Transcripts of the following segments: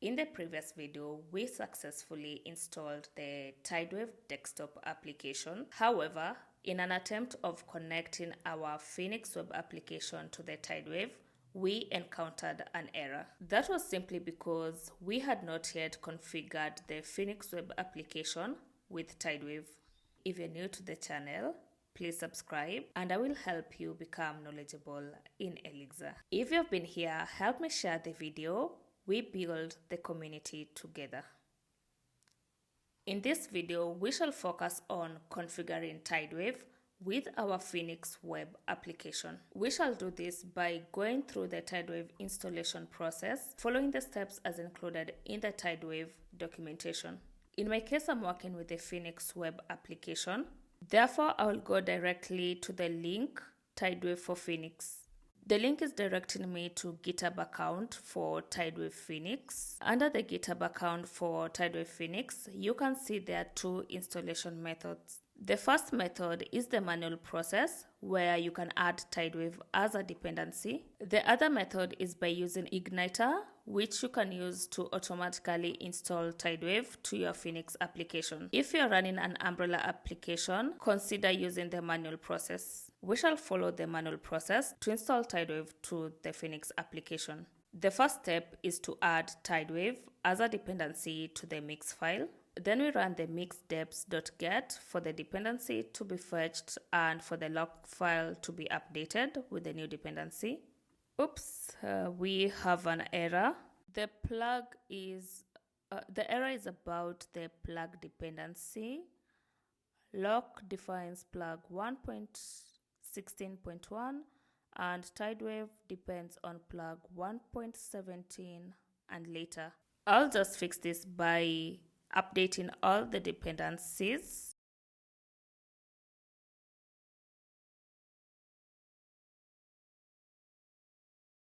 In the previous video, we successfully installed the Tidewave Desktop application. However, in an attempt of connecting our Phoenix web application to the Tidewave, we encountered an error. That was simply because we had not yet configured the Phoenix web application with Tidewave. If you're new to the channel, please subscribe and I will help you become knowledgeable in Elixir. If you've been here, help me share the video. We build the community together. In this video, we shall focus on configuring Tidewave with our Phoenix web application. We shall do this by going through the Tidewave installation process, following the steps as included in the Tidewave documentation. In my case, I'm working with the Phoenix web application. Therefore, I will go directly to the link Tidewave for Phoenix. The link is directing me to GitHub account for Tidewave Phoenix. Under the GitHub account for Tidewave Phoenix, you can see there are two installation methods. The first method is the manual process where you can add Tidewave as a dependency. The other method is by using Igniter, which you can use to automatically install Tidewave to your Phoenix application. If you're running an umbrella application, consider using the manual process. We shall follow the manual process to install Tidewave to the Phoenix application. The first step is to add Tidewave as a dependency to the mix file. Then we run the mixdeps.get for the dependency to be fetched and for the log file to be updated with the new dependency. We have an error. The error is about the plug dependency. Lock defines plug 1.16.1 and Tidewave depends on plug 1.17 and later. I'll just fix this by updating all the dependencies.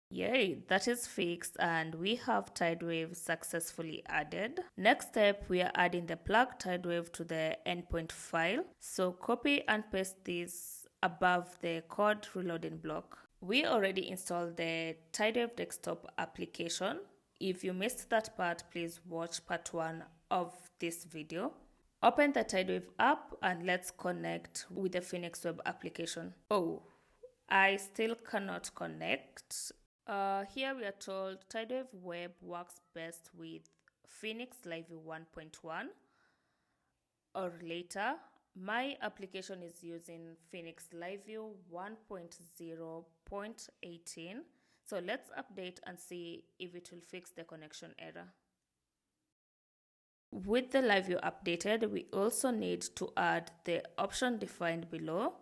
Yay, that is fixed and we have Tidewave successfully added. Next step, we are adding the plug Tidewave to the endpoint file. So copy and paste this above the code reloading block. We already installed the Tidewave Desktop application. If you missed that part, please watch part 1 of this video. Open the Tidewave app and let's connect with the Phoenix web application. Oh, I still cannot connect. Here we are told Tidewave web works best with Phoenix Live 1.1 or later. My application is using Phoenix Live 1.0.18. So let's update and see if it will fix the connection error. With the live view updated, we also need to add the option defined below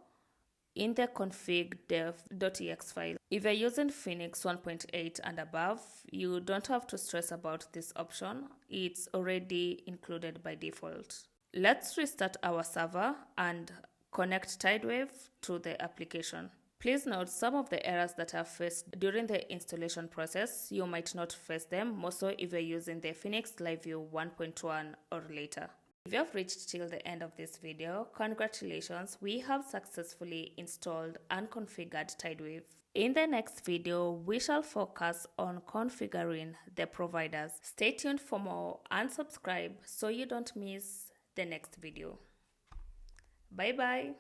in the config dev.ex file. If you're using Phoenix 1.8 and above, you don't have to stress about this option. It's already included by default. Let's restart our server and connect Tidewave to the application. Please note some of the errors that are faced during the installation process. You might not face them, more so if you're using the Phoenix Live 1.1 or later. If you have reached till the end of this video, congratulations, we have successfully installed and configured Tidewave. In the next video, we shall focus on configuring the providers. Stay tuned for more and subscribe so you don't miss the next video. Bye bye.